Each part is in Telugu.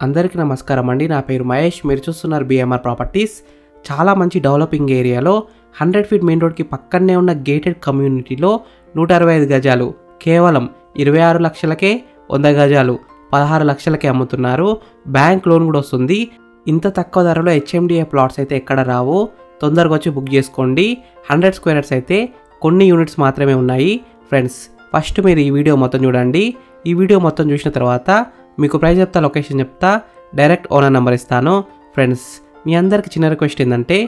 అందరికీ నమస్కారం అండి. నా పేరు మహేష్. మీరు చూస్తున్నారు BMR ప్రాపర్టీస్. చాలా మంచి డెవలపింగ్ ఏరియాలో 100 ఫీట్ మెయిన్ రోడ్కి పక్కనే ఉన్న గేటెడ్ కమ్యూనిటీలో 165 గజాలు కేవలం 26 లక్షలకే, 100 గజాలు 16 లక్షలకే అమ్ముతున్నారు. బ్యాంక్ లోన్ కూడా వస్తుంది. ఇంత తక్కువ ధరలో HMDA ప్లాట్స్ అయితే ఎక్కడ రావు. తొందరగా వచ్చి బుక్ చేసుకోండి. 100 స్క్వేర్ యార్డ్స్ అయితే కొన్ని యూనిట్స్ మాత్రమే ఉన్నాయి. ఫ్రెండ్స్, ఫస్ట్ మీరు ఈ వీడియో మొత్తం చూడండి. ఈ వీడియో మొత్తం చూసిన తర్వాత మీకు ప్రైస్ చెప్తా, లొకేషన్ చెప్తా, డైరెక్ట్ ఓనర్ నెంబర్ ఇస్తాను. ఫ్రెండ్స్, మీ అందరికి చిన్న రిక్వెస్ట్ ఏంటంటే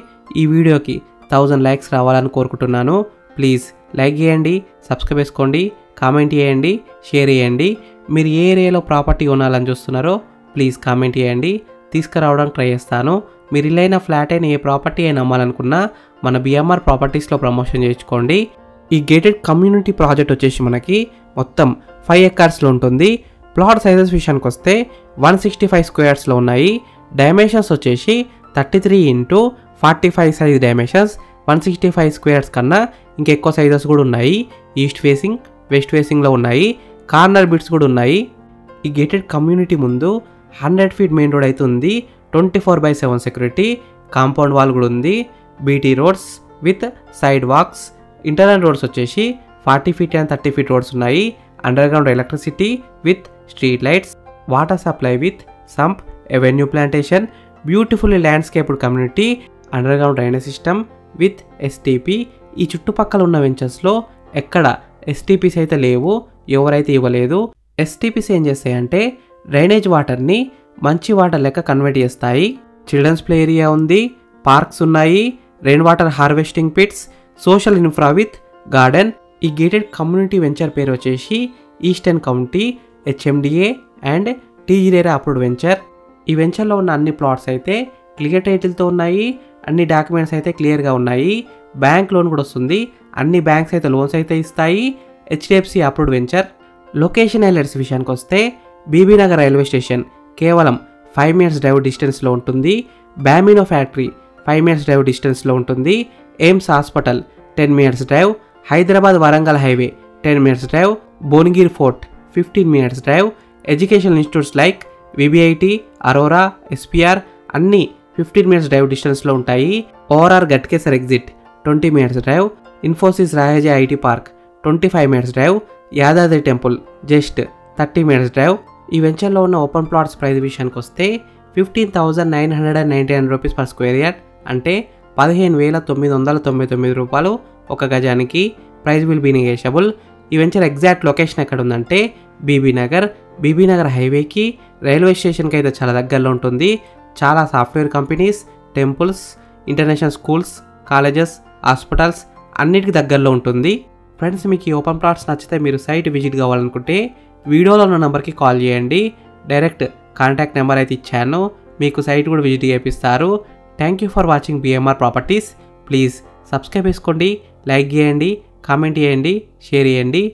ఈ వీడియోకి 1000 లైక్స్ రావాలని కోరుకుంటున్నాను. ప్లీజ్ లైక్ చేయండి, సబ్స్క్రైబ్ చేసుకోండి, కామెంట్ చేయండి, షేర్ చేయండి. మీరు ఏ ఏరియాలో ప్రాపర్టీ కొనాలని చూస్తున్నారో ప్లీజ్ కామెంట్ చేయండి. తీసుకురావడానికి ట్రై చేస్తాను. మీరు ఇల్లైన ఫ్లాట్ అయిన ఏ ప్రాపర్టీ అయినా అమ్మాలనుకున్నా మన BMR ప్రాపర్టీస్లో ప్రమోషన్ చేయించుకోండి. ఈ గేటెడ్ కమ్యూనిటీ ప్రాజెక్ట్ వచ్చేసి మనకి మొత్తం 5 ఎకర్స్లో ఉంటుంది. ప్లాట్ సైజెస్ విషయానికి వస్తే 165 స్క్వేర్స్లో ఉన్నాయి. డైమెన్షన్స్ వచ్చేసి 33 x 45 సైజ్ డైమెన్షన్స్. 165 స్క్వేర్స్ కన్నా ఇంకెక్కువ సైజెస్ కూడా ఉన్నాయి. ఈస్ట్ ఫేసింగ్, వెస్ట్ ఫేసింగ్లో ఉన్నాయి. కార్నర్ బిట్స్ కూడా ఉన్నాయి. ఈ గేటెడ్ కమ్యూనిటీ ముందు 100 ఫీట్ మెయిన్ రోడ్ అయితే ఉంది. 24/7 సెక్యూరిటీ, కాంపౌండ్ వాల్ కూడా ఉంది. BT roads with sidewalks. Internal roads వచ్చేసి 40 ఫీట్ అండ్ 30 ఫీట్ రోడ్స్ ఉన్నాయి. Underground electricity with street lights, water supply with sump, avenue plantation, beautifully landscaped community, underground drainage system with STP. ఈ చుట్టుపక్కల ఉన్న వెంచర్స్లో ఎక్కడ STPs అయితే లేవు, ఎవరైతే ఇవ్వలేదు. STPs ఏం చేస్తాయంటే డ్రైనేజ్ వాటర్ని మంచి వాటర్ లెక్క కన్వర్ట్ చేస్తాయి. చిల్డ్రన్స్ ప్లే ఏరియా ఉంది, పార్క్స్ ఉన్నాయి, rain water harvesting pits, social infra with garden. ఈ గేటెడ్ కమ్యూనిటీ వెంచర్ పేరు వచ్చేసి eastern county HMDA and TGRERA approved venture. ఈ వెంచర్లో ఉన్న అన్ని ప్లాట్స్ అయితే క్లియర్ టైటిల్తో ఉన్నాయి. అన్ని డాక్యుమెంట్స్ అయితే క్లియర్గా ఉన్నాయి. బ్యాంక్ లోన్ కూడా వస్తుంది. అన్ని బ్యాంక్స్ అయితే లోన్స్ అయితే ఇస్తాయి. HDFC approved venture. Location highlights విషయానికి వస్తే BB నగర్ రైల్వే స్టేషన్ కేవలం 5 minutes డ్రైవ్ డిస్టెన్స్లో ఉంటుంది. బామినో ఫ్యాక్టరీ 5 minutes డ్రైవ్ డిస్టెన్స్లో ఉంటుంది. AIIMS hospital 10 minutes drive. Hyderabad Warangal highway 10 minutes drive. Bhuvanagiri fort 15 minutes drive. Educational institutes like VBIT, Aurora, SPR అన్నీ 15 minutes డ్రైవ్ డిస్టెన్స్లో ఉంటాయి. ORR Ghatkesar exit 20 minutes drive. Infosys రాయజా IT park 25 minutes drive. Yadadri temple just 30 minutes drive. ఈ వెంచర్లో ఉన్న ఓపెన్ ప్లాట్స్ ప్రైస్ విషయానికి వస్తే 15,999 రూపీస్ పర్ స్క్వేర్ యార్డ్, అంటే 15,999 రూపాయలు ఒక గజానికి. Price will be negotiable. ఈ వెంచర్ ఎగ్జాక్ట్ లొకేషన్ ఎక్కడ ఉందంటే BB నగర్ హైవేకి, రైల్వే స్టేషన్కి అయితే చాలా దగ్గరలో ఉంటుంది. చాలా software companies, temples, international schools, colleges, hospitals అన్నిటికీ దగ్గరలో ఉంటుంది. ఫ్రెండ్స్, మీకు ఈ ఓపెన్ ప్లాట్స్ నచ్చితే మీరు సైట్ విజిట్ కావాలనుకుంటే వీడియోలో ఉన్న నెంబర్కి కాల్ చేయండి. డైరెక్ట్ కాంటాక్ట్ నెంబర్ అయితే ఇచ్చాను. మీకు సైట్ కూడా విజిట్ చేపిస్తారు. Thank you for watching BMR properties. Please subscribe చేసుకోండి, లైక్ చేయండి, కామెంట్ చేయండి, షేర్ చేయండి.